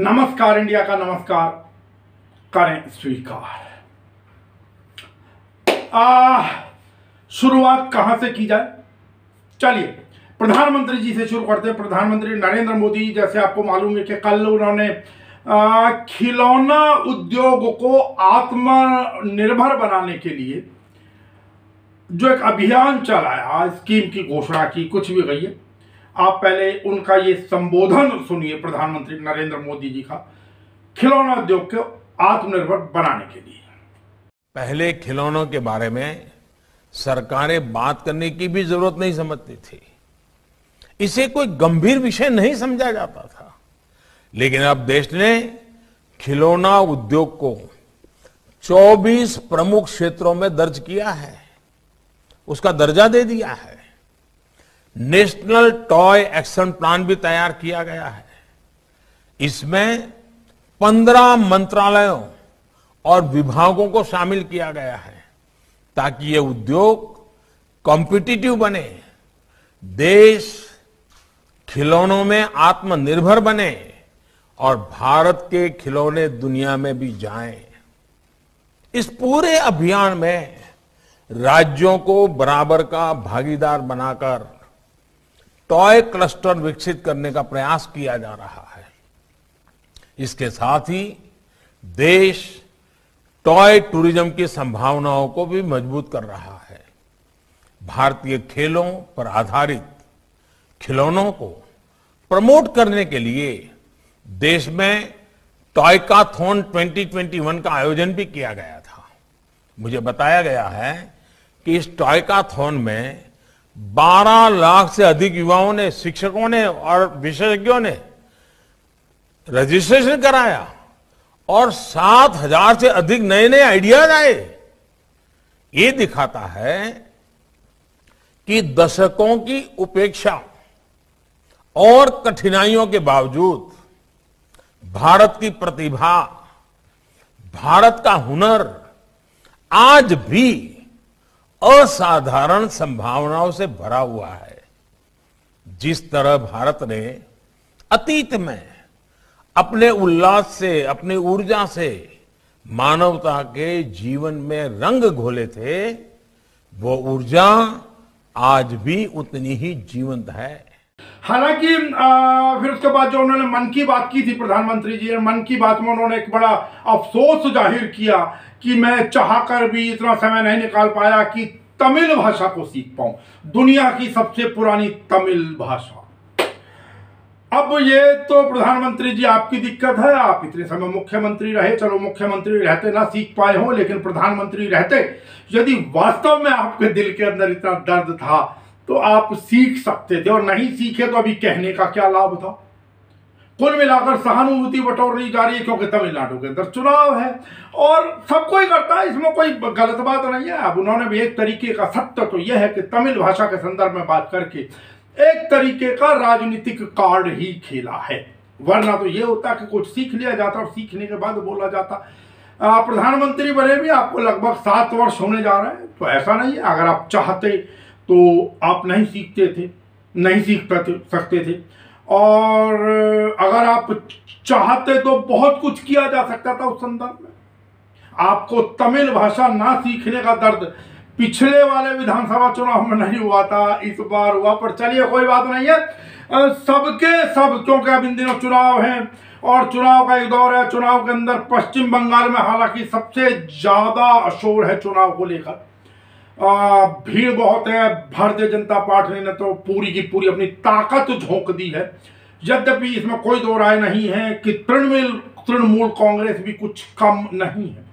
नमस्कार इंडिया का नमस्कार करें स्वीकार। शुरुआत कहां से की जाए? चलिए प्रधानमंत्री जी से शुरू करते हैं। प्रधानमंत्री नरेंद्र मोदी, जैसे आपको मालूम है कि कल उन्होंने खिलौना उद्योग को आत्मनिर्भर बनाने के लिए जो एक अभियान चलाया, स्कीम की घोषणा की, कुछ भी कहिए। आप पहले उनका ये संबोधन सुनिए, प्रधानमंत्री नरेंद्र मोदी जी का, खिलौना उद्योग को आत्मनिर्भर बनाने के लिए। पहले खिलौनों के बारे में सरकारें बात करने की भी जरूरत नहीं समझती थी, इसे कोई गंभीर विषय नहीं समझा जाता था। लेकिन अब देश ने खिलौना उद्योग को 24 प्रमुख क्षेत्रों में दर्ज किया है, उसका दर्जा दे दिया है। नेशनल टॉय एक्शन प्लान भी तैयार किया गया है। इसमें 15 मंत्रालयों और विभागों को शामिल किया गया है ताकि ये उद्योग कॉम्पिटिटिव बने, देश खिलौनों में आत्मनिर्भर बने और भारत के खिलौने दुनिया में भी जाएं। इस पूरे अभियान में राज्यों को बराबर का भागीदार बनाकर टॉय क्लस्टर विकसित करने का प्रयास किया जा रहा है। इसके साथ ही देश टॉय टूरिज्म की संभावनाओं को भी मजबूत कर रहा है। भारतीय खेलों पर आधारित खिलौनों को प्रमोट करने के लिए देश में टॉयकाथॉन 2021 का आयोजन भी किया गया था। मुझे बताया गया है कि इस टॉयकाथॉन में 12 लाख से अधिक युवाओं ने, शिक्षकों ने और विशेषज्ञों ने रजिस्ट्रेशन कराया और 7,000 से अधिक नए नए आइडियाज आए। ये दिखाता है कि दशकों की उपेक्षा और कठिनाइयों के बावजूद भारत की प्रतिभा, भारत का हुनर आज भी असाधारण संभावनाओं से भरा हुआ है। जिस तरह भारत ने अतीत में अपने उल्लास से, अपनी ऊर्जा से मानवता के जीवन में रंग घोले थे, वो ऊर्जा आज भी उतनी ही जीवंत है। हालांकि फिर उसके बाद जो उन्होंने मन की बात की थी, प्रधानमंत्री जी ने मन की बात में उन्होंने एक बड़ा अफसोस जाहिर किया कि मैं चाहकर भी इतना समय नहीं निकाल पाया कि तमिल भाषा को सीख पाऊं, दुनिया की सबसे पुरानी तमिल भाषा। अब ये तो प्रधानमंत्री जी आपकी दिक्कत है, आप इतने समय मुख्यमंत्री रहे, चलो मुख्यमंत्री रहते ना सीख पाए हो, लेकिन प्रधानमंत्री रहते यदि वास्तव में आपके दिल के अंदर इतना दर्द था तो आप सीख सकते थे, और नहीं सीखे तो अभी कहने का क्या लाभ था। कुल मिलाकर सहानुभूति बटोरनी जा रही है क्योंकि तमिलनाडु के अंदर चुनाव है और सब कोई करता है, इसमें कोई गलत बात नहीं है। अब उन्होंने भी एक तरीके का, सत्य तो यह है कि तमिल भाषा के संदर्भ में बात करके एक तरीके का राजनीतिक कार्ड ही खेला है, वरना तो यह होता कि कुछ सीख लिया जाता और सीखने के बाद बोला जाता। प्रधानमंत्री बने भी आपको लगभग 7 वर्ष होने जा रहे हैं, तो ऐसा नहीं है अगर आप चाहते तो आप नहीं सीखते थे, नहीं सीख सकते थे, और अगर आप चाहते तो बहुत कुछ किया जा सकता था उस संदर्भ में। आपको तमिल भाषा ना सीखने का दर्द पिछले वाले विधानसभा चुनाव में नहीं हुआ था, इस बार हुआ। पर चलिए कोई बात नहीं है, सबके सब, क्योंकि अब इन दिनों चुनाव हैं और चुनाव का एक दौर है। चुनाव के अंदर पश्चिम बंगाल में हालांकि सबसे ज्यादा शोर है चुनाव को लेकर, भीड़ बहुत है। भारतीय जनता पार्टी ने तो पूरी की पूरी अपनी ताकत झोंक दी है। यद्यपि इसमें कोई दो राय नहीं है कि तृणमूल कांग्रेस भी कुछ कम नहीं है।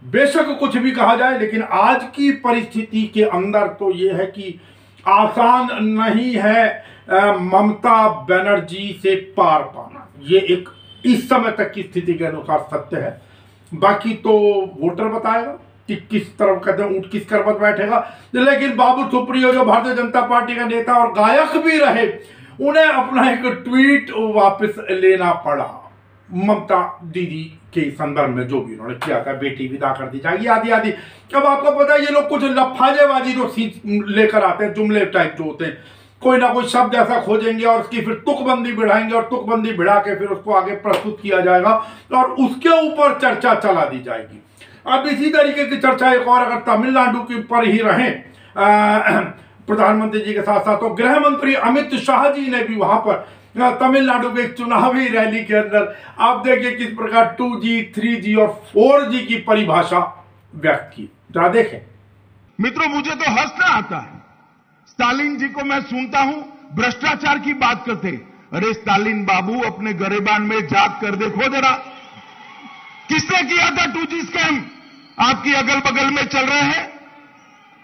बेशक कुछ भी कहा जाए, लेकिन आज की परिस्थिति के अंदर तो यह है कि आसान नहीं है ममता बनर्जी से पार पाना। ये एक इस समय तक की स्थिति के अनुसार सत्य है। बाकी तो वोटर बताएगा कि किस तरफ कहते हैं ऊंट किस करवट बैठेगा। लेकिन बाबुल सुप्रियो जो भारतीय जनता पार्टी का नेता और गायक भी रहे, उन्हें अपना एक ट्वीट वापस लेना पड़ा ममता दीदी के संदर्भ में, जो भी उन्होंने किया था, बेटी विदा कर दी जाएगी आदि आदि। अब आपको पता है ये लोग कुछ लफाजेबाजी जो लेकर आते हैं, जुमले टाइप जो होते हैं, कोई ना कोई शब्द ऐसा खोजेंगे और उसकी फिर तुकबंदी बढ़ाएंगे और तुकबंदी बढ़ा के फिर उसको आगे प्रस्तुत किया जाएगा और उसके ऊपर चर्चा चला दी जाएगी। अब इसी तरीके की चर्चा एक और अगर तमिलनाडु के पर ही रहे प्रधानमंत्री जी के साथ साथ, तो गृह मंत्री अमित शाह जी ने भी वहां पर तमिलनाडु के एक चुनावी रैली के अंदर आप देखिए किस प्रकार 2G, 3G और 4G की परिभाषा व्यक्त की। जरा देखें। मित्रों, मुझे तो हंसना आता है। स्टालिन जी को मैं सुनता हूं भ्रष्टाचार की बात करते। अरे स्टालिन बाबू, अपने गरेबान में झांक कर देखो जरा, किसने किया था 2G स्कैम? आपकी अगल बगल में चल रहे हैं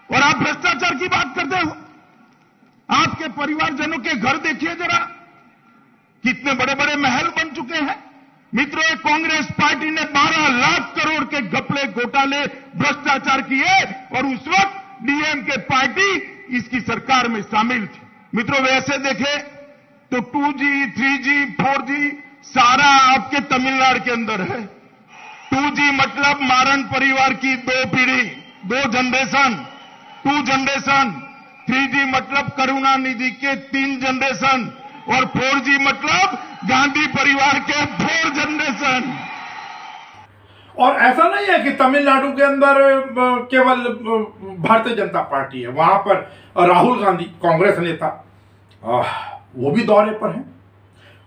और आप भ्रष्टाचार की बात करते हो। आपके परिवारजनों के घर देखिए जरा, कितने बड़े बड़े महल बन चुके हैं। मित्रों, कांग्रेस पार्टी ने 12 लाख करोड़ के घपले, घोटाले, भ्रष्टाचार किए और उस वक्त डीएमके पार्टी इसकी सरकार में शामिल थी। मित्रों, वैसे देखें तो 2G, 3G, 4G सारा आपके तमिलनाडु के अंदर है। 2G मतलब मारन परिवार की 2 पीढ़ी, 2 जनरेशन, 2 जनरेशन। 3G मतलब करुणानिधि के 3 जनरेशन और 4G मतलब गांधी परिवार के 4 जनरेशन। और ऐसा नहीं है कि तमिलनाडु के अंदर केवल भारतीय जनता पार्टी है, वहां पर राहुल गांधी कांग्रेस नेता वो भी दौरे पर हैं।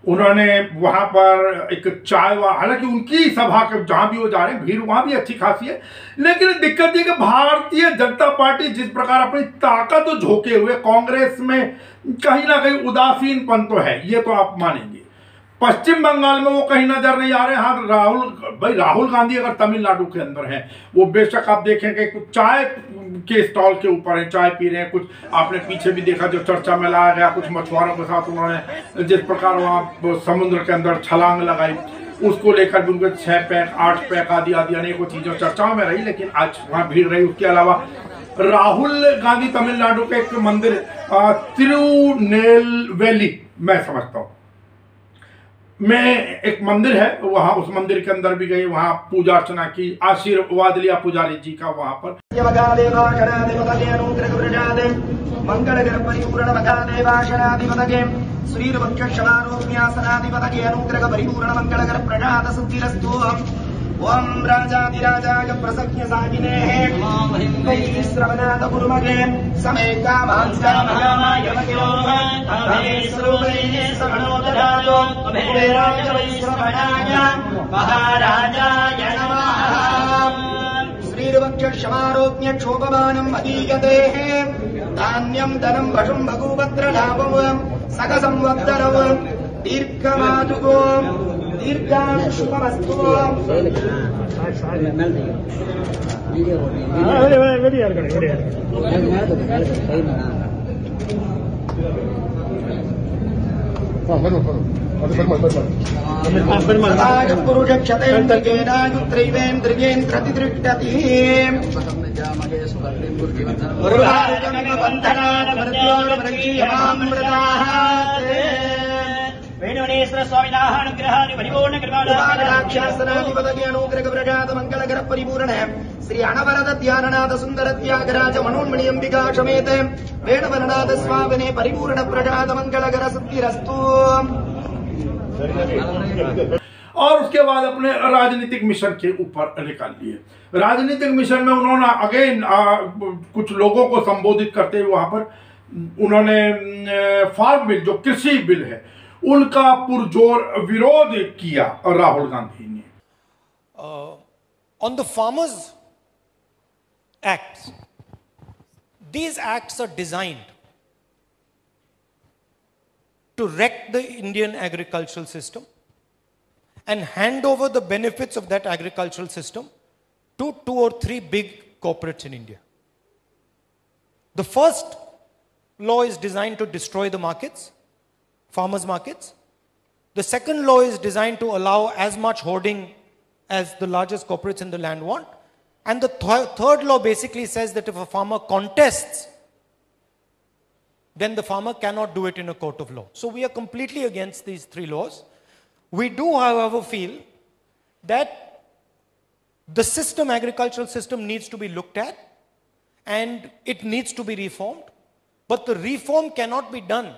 उन्होंने वहां पर एक चाय, हालांकि उनकी सभा के जहां भी वो जा रहे हैं भीड़ वहां भी अच्छी खासी है, लेकिन दिक्कत ये कि भारतीय जनता पार्टी जिस प्रकार अपनी ताकत झोंके हुए कांग्रेस में कहीं ना कहीं उदासीनपन तो है, ये तो आप मानेंगे। पश्चिम बंगाल में वो कहीं नजर नहीं आ रहे। हाँ, राहुल गांधी अगर तमिलनाडु के अंदर हैं, वो बेशक आप देखेंगे कुछ चाय के स्टॉल के ऊपर है, चाय पी रहे हैं। कुछ आपने पीछे भी देखा जो चर्चा में लाया गया, कुछ मछुआरों के साथ उन्होंने जिस प्रकार वहाँ समुद्र के अंदर छलांग लगाई, उसको लेकर भी उनके 6 पैक 8 पैक आदि आदि अनेकों चीजों चर्चाओं में रही, लेकिन आज वहाँ भीड़ रही। उसके अलावा राहुल गांधी तमिलनाडु के एक मंदिर तिरुनेलवेली मैं समझता हूँ में एक मंदिर है, वहां उस मंदिर के अंदर भी गए, वहां पूजा अर्चना की, आशीर्वाद लिया पुजारी जी का वहां पर। मंगलगर परिपूर्ण देवाशनाधिपतये श्रीर्वक्षमारोग्यासनाधिपतये अनुग्रह परिपूर्ण मंगलगर प्रजात सिद्धिरस्तु। ओम राजाधिराजाय प्रसज्ञ सागिनेः श्रवणाद गुरुमगे समय कामांस्कामहामाय सगणोदधातो वैश्रवणाय महाराजाय नमः। श्रीर्वक्षमारोग्य क्षोभमानं मदीयतेः धान्यं धनं वशुं भगुभद्रलाभं सकसंवत्सरं दीर्घमातुको दीर्घायुष्मस्तु। पुरुष क्षतेन्द्रियेन्द्रियेन्द्रतिदृष्टति वेणुवनेश्वर स्वामिनाः अनुग्रहानि परिपूर्ण कृपाणाक्षासनाधिपतये अनुग्रह प्रजात मंगलकर परिपूर्ण श्री अनवरद ध्याननाथ सुंदर त्यागराज मनोन्मणि अंबिका समेत वेणुवरनाथ स्वामिने परिपूर्ण प्रजात मंगलकर सिद्धिरस्तु। और उसके बाद अपने राजनीतिक मिशन के ऊपर निकाल लिए। राजनीतिक मिशन में उन्होंने अगेन कुछ लोगों को संबोधित करते हुए वहां पर उन्होंने फार्म बिल, जो कृषि बिल है, उनका पुरजोर विरोध किया राहुल गांधी ने। On the Farmers Acts, these acts are designed to wreck the Indian agricultural system and hand over the benefits of that agricultural system to 2 or 3 big corporates in India. The first law is designed to destroy the markets, farmers' markets. The second law is designed to allow as much hoarding as the largest corporates in the land want. And the third law basically says that if a farmer contests, then the farmer cannot do it in a court of law. So we are completely against these 3 laws. We do, however, feel that the agricultural system needs to be looked at and it needs to be reformed. But the reform cannot be done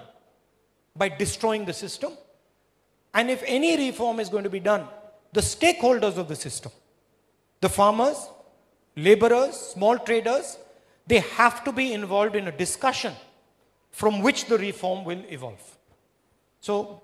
by destroying the system. And if any reform is going to be done, the stakeholders of the system, the farmers, laborers, small traders, they have to be involved in a discussion from which the reform will evolve. So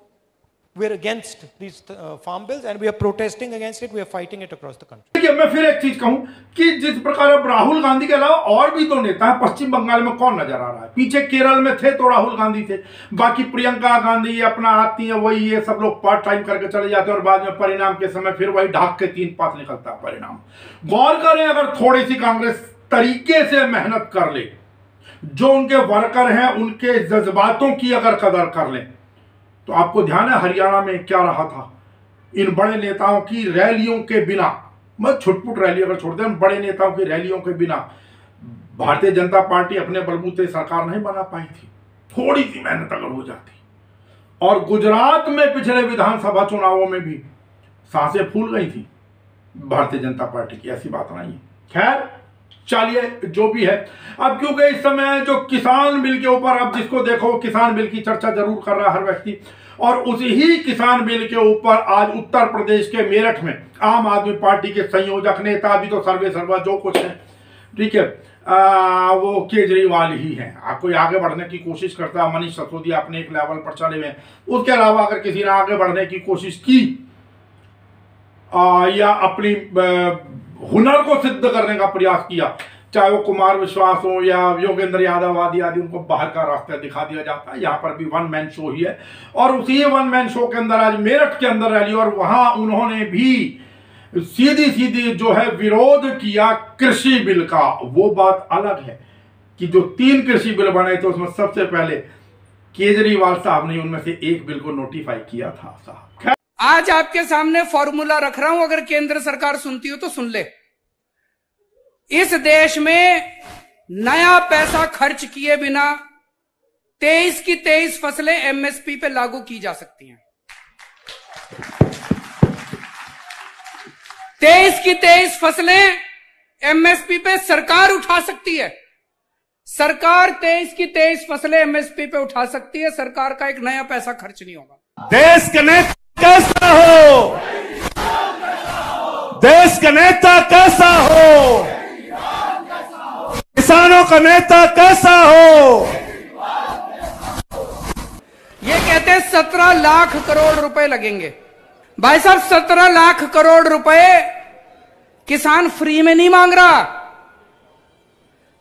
we're against these farm bills and we are protesting against it. We are fighting it across the country. देखिए, मैं फिर एक चीज कहूं कि जिस प्रकार अब राहुल गांधी के अलावा और भी तो नेता हैं, पश्चिम बंगाल में कौन नजर आ रहा है? पीछे केरल में थे तो राहुल गांधी थे, बाकी प्रियंका गांधी अपना आती है, वही ये सब लोग पार्ट टाइम करके चले जाते हैं और बाद में परिणाम के समय फिर वही ढाक के 3 पात निकलता है परिणाम। गौर करें, अगर थोड़ी सी कांग्रेस तरीके से मेहनत कर ले, जो उनके वर्कर हैं उनके जज्बातों की अगर कदर कर लें, तो आपको ध्यान है हरियाणा में क्या रहा था? इन बड़े नेताओं की रैलियों के बिना, मैं छुटपुट रैली अगर छोड़ दें, बड़े नेताओं की रैलियों के बिना भारतीय जनता पार्टी अपने बलबूते सरकार नहीं बना पाई थी। थोड़ी सी मेहनत अगर हो जाती। और गुजरात में पिछले विधानसभा चुनावों में भी सांसें फूल गई थी भारतीय जनता पार्टी की, ऐसी बात नहीं है। खैर चलिए, जो भी है। अब क्योंकि इस समय जो किसान बिल के ऊपर, अब जिसको देखो किसान बिल की चर्चा जरूर कर रहा है हर व्यक्ति, और उसी ही किसान बिल के ऊपर आज उत्तर प्रदेश के मेरठ में आम आदमी पार्टी के संयोजक नेता, अभी तो सर्वे सर्वा जो कुछ है, ठीक है, वो केजरीवाल ही हैं। कोई आगे बढ़ने की कोशिश करता है, मनीष सिसोदिया अपने एक लेवल पर चले हुए हैं, उसके अलावा अगर किसी ने आगे बढ़ने की कोशिश की या अपनी हुनर को सिद्ध करने का प्रयास किया, चाहे वो कुमार विश्वास हो या योगेंद्र यादव आदि आदि, उनको बाहर का रास्ता दिखा दिया जाता है। यहाँ पर भी वन मैन शो ही है, और उसी वन मैन शो के अंदर आज मेरठ के अंदर रैली, और वहां उन्होंने भी सीधी सीधी जो है विरोध किया कृषि बिल का। वो बात अलग है कि जो 3 कृषि बिल बने थे उसमें सबसे पहले केजरीवाल साहब ने उनमें से एक बिल को नोटिफाई किया था। साहब आज आपके सामने फॉर्मूला रख रहा हूं, अगर केंद्र सरकार सुनती हो तो सुन ले। इस देश में नया पैसा खर्च किए बिना 23 की 23 फसलें एमएसपी पे लागू की जा सकती हैं। 23 की 23 फसलें एमएसपी पे सरकार उठा सकती है। सरकार 23 की 23 फसलें एमएसपी पे उठा सकती है। सरकार का एक नया पैसा खर्च नहीं होगा। देश का नेता कैसा हो, देश का नेता कैसा हो, किसानों का नेता कैसा हो। ये कहते हैं 17 लाख करोड़ रुपए लगेंगे। भाई साहब, 17 लाख करोड़ रुपए किसान फ्री में नहीं मांग रहा।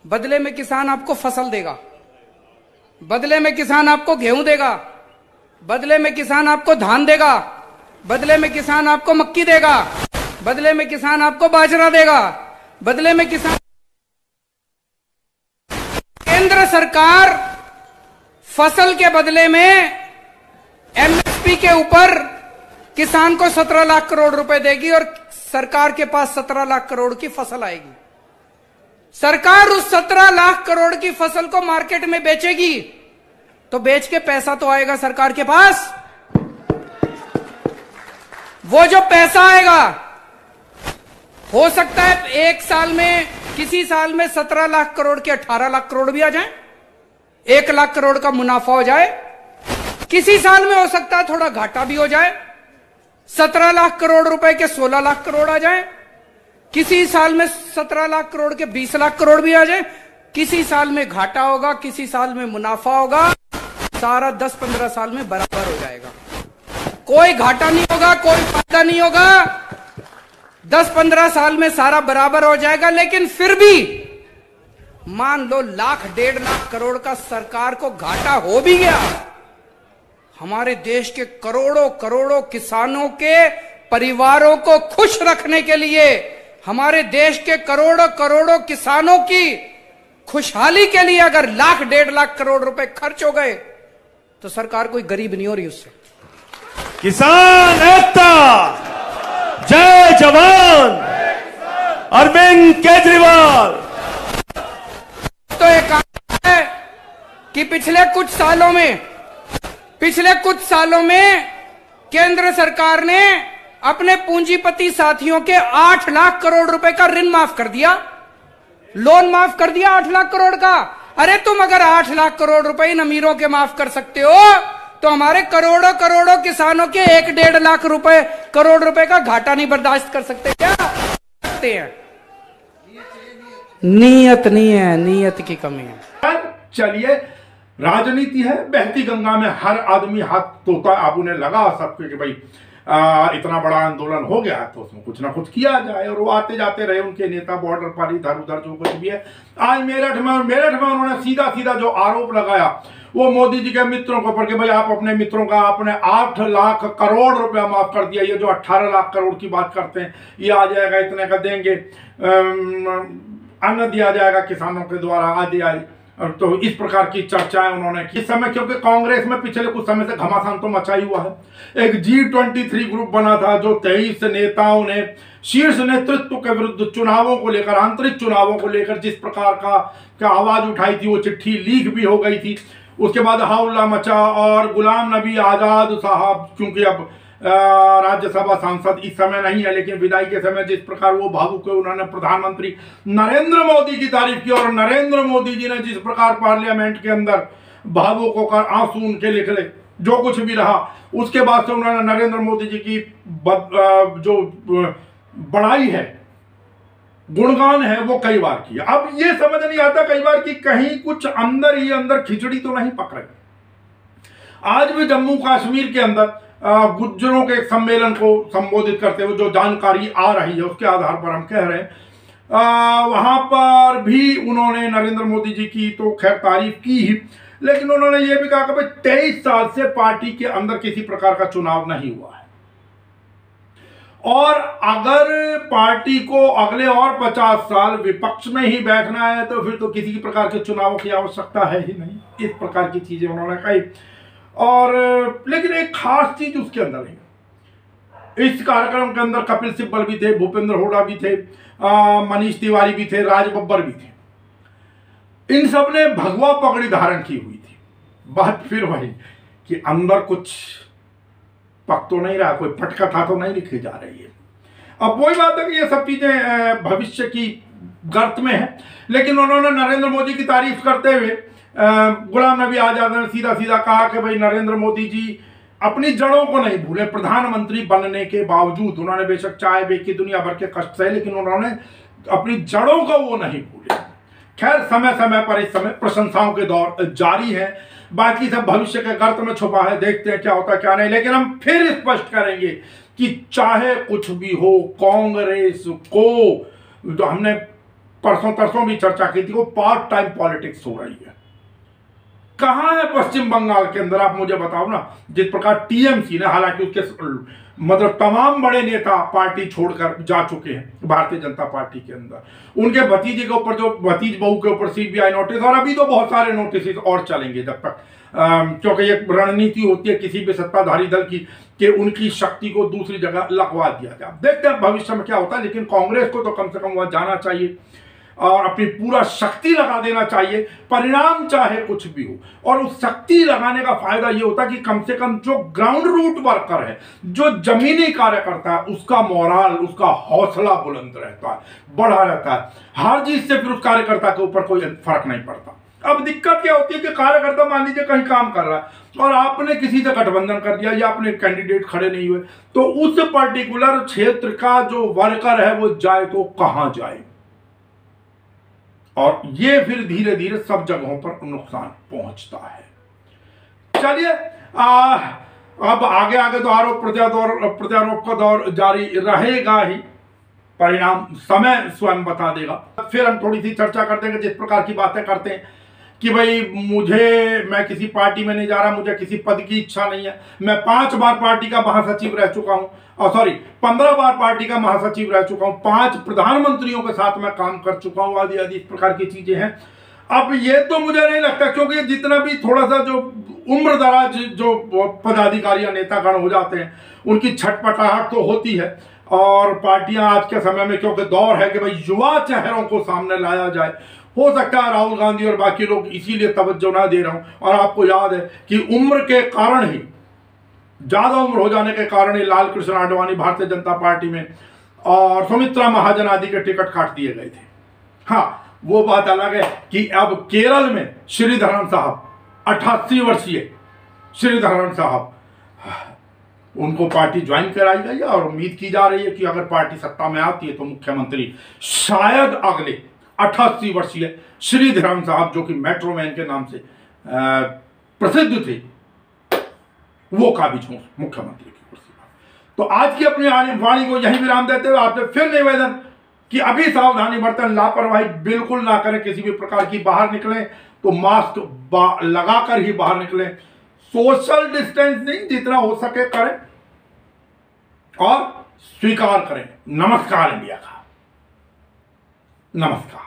बदले में किसान आपको फसल देगा, बदले में किसान आपको गेहूं देगा, बदले में किसान आपको धान देगा, बदले में किसान आपको मक्की देगा, बदले में किसान आपको बाजरा देगा, बदले में किसान। केंद्र सरकार फसल के बदले में एमएसपी के ऊपर किसान को 17 लाख करोड़ रुपए देगी और सरकार के पास 17 लाख करोड़ की फसल आएगी। सरकार उस 17 लाख करोड़ की फसल को मार्केट में बेचेगी, तो बेच के पैसा तो आएगा सरकार के पास। वो जो पैसा आएगा, हो सकता है एक साल में, किसी साल में 17 लाख करोड़ के 18 लाख करोड़ भी आ जाए, 1 लाख करोड़ का मुनाफा हो जाए। किसी साल में हो सकता है थोड़ा घाटा भी हो जाए, 17 लाख करोड़ रुपए के 16 लाख करोड़ आ जाए। किसी साल में 17 लाख करोड़ के 20 लाख करोड़ भी आ जाए। किसी साल में घाटा होगा, किसी साल में मुनाफा होगा। सारा 10-15 साल में बराबर हो जाएगा। कोई घाटा नहीं होगा, कोई फायदा नहीं होगा। 10-15 साल में सारा बराबर हो जाएगा। लेकिन फिर भी मान लो 1.5 लाख करोड़ का सरकार को घाटा हो भी गया, हमारे देश के करोड़ों करोड़ों किसानों के परिवारों को खुश रखने के लिए, हमारे देश के करोड़ों करोड़ों किसानों की खुशहाली के लिए अगर 1.5 लाख करोड़ रुपए खर्च हो गए, तो सरकार कोई गरीब नहीं हो रही उससे। किसान एकता, जय जवान, अरविंद केजरीवाल। तो एक काम है कि पिछले कुछ सालों में केंद्र सरकार ने अपने पूंजीपति साथियों के 8 लाख करोड़ रुपए का ऋण माफ कर दिया, लोन माफ कर दिया 8 लाख करोड़ का। अरे तुम अगर 8 लाख करोड़ रुपए इन अमीरों के माफ कर सकते हो तो हमारे करोड़ों करोड़ों किसानों के 1-1.5 लाख करोड़ रुपए का घाटा नहीं बर्दाश्त कर सकते क्या? सकते हैं। नीयत नहीं है, नीयत की कमी है। चलिए, राजनीति है, बहती गंगा में हर आदमी हाथ धोता। अब उन्हें लगा सबके कि भाई इतना बड़ा आंदोलन हो गया तो उसमें कुछ ना कुछ किया जाए, और वो आते जाते रहे उनके नेता बॉर्डर पर इधर उधर जो कुछ भी है। आज मेरठ में उन्होंने सीधा सीधा जो आरोप लगाया वो मोदी जी के मित्रों के ऊपर कि भाई आप अपने मित्रों का आपने 8 लाख करोड़ रुपया माफ कर दिया। ये जो 18 लाख करोड़ की बात करते हैं, ये आ जाएगा, इतने का देंगे, अन्न दिया जाएगा किसानों के द्वारा आदि आदि। तो इस प्रकार की चर्चाएं उन्होंने की। इस समय क्योंकि कांग्रेस में पिछले कुछ समय से घमासान तो मचा ही हुआ है। एक G23 ग्रुप बना था जो 23 नेताओं ने शीर्ष नेतृत्व के विरुद्ध चुनावों को लेकर, आंतरिक चुनावों को लेकर जिस प्रकार का आवाज उठाई थी, वो चिट्ठी लीक भी हो गई थी। उसके बाद हाउल्ला मचा और गुलाम नबी आजाद साहब, क्योंकि अब राज्यसभा सांसद इस समय नहीं है, लेकिन विदाई के समय जिस प्रकार वो भावुक हुए, उन्होंने प्रधानमंत्री नरेंद्र मोदी की तारीफ की, और नरेंद्र मोदी जी ने जिस प्रकार पार्लियामेंट के अंदर भावुक होकर आंसू उनके निकले, जो कुछ भी रहा, उसके बाद से उन्होंने नरेंद्र मोदी जी की जो बड़ाई है, गुणगान है, वो कई बार किया। अब ये समझ नहीं आता कई बार कि कहीं कुछ अंदर ही अंदर खिचड़ी तो नहीं पक रही। आज भी जम्मू कश्मीर के अंदर गुज्जरों के एक सम्मेलन को संबोधित करते हुए जो जानकारी आ रही है उसके आधार पर हम कह रहे हैं, वहां पर भी उन्होंने नरेंद्र मोदी जी की तो खैर तारीफ की ही, लेकिन उन्होंने ये भी कहा कि भाई 23 साल से पार्टी के अंदर किसी प्रकार का चुनाव नहीं हुआ है, और अगर पार्टी को अगले और 50 साल विपक्ष में ही बैठना है तो फिर तो किसी प्रकार के चुनावों की आवश्यकता है ही नहीं। इस प्रकार की चीजें उन्होंने कही। और लेकिन एक खास चीज उसके अंदर है। इस कार्यक्रम के अंदर कपिल सिब्बल भी थे, भूपेंद्र हुड्डा भी थे, मनीष तिवारी भी थे, राज बब्बर भी थे। इन सब ने भगवा पगड़ी धारण की हुई थी। बात फिर वही कि अंदर कुछ पक तो नहीं रहा, कोई पटकथा तो नहीं लिखी जा रही है। अब वही बात है कि ये सब चीजें भविष्य की गर्त में है, लेकिन उन्होंने नरेंद्र मोदी की तारीफ करते हुए गुलाम नबी आजाद ने सीधा सीधा कहा कि भाई नरेंद्र मोदी जी अपनी जड़ों को नहीं भूले। प्रधानमंत्री बनने के बावजूद उन्होंने बेशक चाय बेची, दुनिया भर के कष्ट सहे, लेकिन उन्होंने अपनी जड़ों को वो नहीं भूले। खैर, समय समय पर इस समय प्रशंसाओं के दौर जारी है, बाकी सब भविष्य के गर्त में छुपा है, देखते हैं क्या होता क्या नहीं। लेकिन हम फिर स्पष्ट करेंगे कि चाहे कुछ भी हो, कांग्रेस को, जो हमने परसों तरसों भी चर्चा की थी, वो पार्ट टाइम पॉलिटिक्स हो रही है। कहां है पश्चिम बंगाल के अंदर, आप मुझे बताओ ना। जिस प्रकार टीएमसी ने, हालांकि उसके मतलब तमाम बड़े नेता पार्टी छोड़कर जा चुके हैं भारतीय जनता पार्टी के अंदर, उनके भतीजे के ऊपर, जो भतीज बहू के ऊपर सीबीआई नोटिस, और अभी तो बहुत सारे नोटिस और चलेंगे जब तक, क्योंकि एक रणनीति होती है किसी भी सत्ताधारी दल की कि उनकी शक्ति को दूसरी जगह लगवा दिया जाए। देखते हैं भविष्य में क्या होता है, लेकिन कांग्रेस को तो कम से कम वहां जाना चाहिए और अपनी पूरा शक्ति लगा देना चाहिए, परिणाम चाहे कुछ भी हो। और उस शक्ति लगाने का फायदा ये होता है कि कम से कम जो ग्राउंड रूट वर्कर है, जो जमीनी कार्यकर्ता है, उसका मोराल, उसका हौसला बुलंद रहता है, बढ़ा रहता है। हार जीत से फिर उस कार्यकर्ता के ऊपर कोई फर्क नहीं पड़ता। अब दिक्कत क्या होती है कि कार्यकर्ता मान लीजिए कहीं काम कर रहा है और आपने किसी से गठबंधन कर दिया या अपने कैंडिडेट खड़े नहीं हुए, तो उस पर्टिकुलर क्षेत्र का जो वर्कर है वो जाए तो कहां जाए, और ये फिर धीरे धीरे सब जगहों पर नुकसान पहुंचता है। चलिए, अब आगे आगे तो आरोप प्रत्यारोप का दौर जारी रहेगा ही, परिणाम समय स्वयं बता देगा। फिर हम थोड़ी सी चर्चा करते हैं कि जिस प्रकार की बातें करते हैं कि भाई मैं किसी पार्टी में नहीं जा रहा, मुझे किसी पद की इच्छा नहीं है, मैं 5 बार पार्टी का महासचिव रह चुका हूं, 15 बार पार्टी का महासचिव रह चुका हूं, 5 प्रधानमंत्रियों के साथ मैं काम कर चुका हूं, आदि आदि इस प्रकार की चीजें हैं। अब ये तो मुझे नहीं लगता, क्योंकि जितना भी थोड़ा सा जो उम्र दराज जो पदाधिकारी या नेतागण हो जाते हैं, उनकी छटपटाहट तो होती है। और पार्टियां आज के समय में, क्योंकि दौर है कि भाई युवा चेहरों को सामने लाया जाए, हो सकता है राहुल गांधी और बाकी लोग इसीलिए तवज्जो ना दे रहा हूं। और आपको याद है कि उम्र के कारण ही, ज्यादा उम्र हो जाने के कारण ही लाल कृष्ण आडवाणी भारतीय जनता पार्टी में और सुमित्रा महाजन आदि के टिकट काट दिए गए थे। हाँ, वो बात अलग है कि अब केरल में श्रीधरन साहब 88 वर्षीय श्रीधरन साहब, उनको पार्टी ज्वाइन कराई गई है और उम्मीद की जा रही है कि अगर पार्टी सत्ता में आती है तो मुख्यमंत्री शायद अगले 88 वर्षीय श्रीधरन साहब, जो कि मेट्रो मैन के नाम से प्रसिद्ध थे, वो काबिज हों मुख्यमंत्री की कुर्सी पर। तो आज की अपनी वाणी को यही विराम देते हुए आपसे फिर निवेदन कि अभी सावधानी बरतें, लापरवाही बिल्कुल ना करें किसी भी प्रकार की। बाहर निकलें तो मास्क लगाकर ही बाहर निकलें, सोशल डिस्टेंसिंग जितना हो सके करें और स्वीकार करें। नमस्कार इंडिया का, नमस्कार।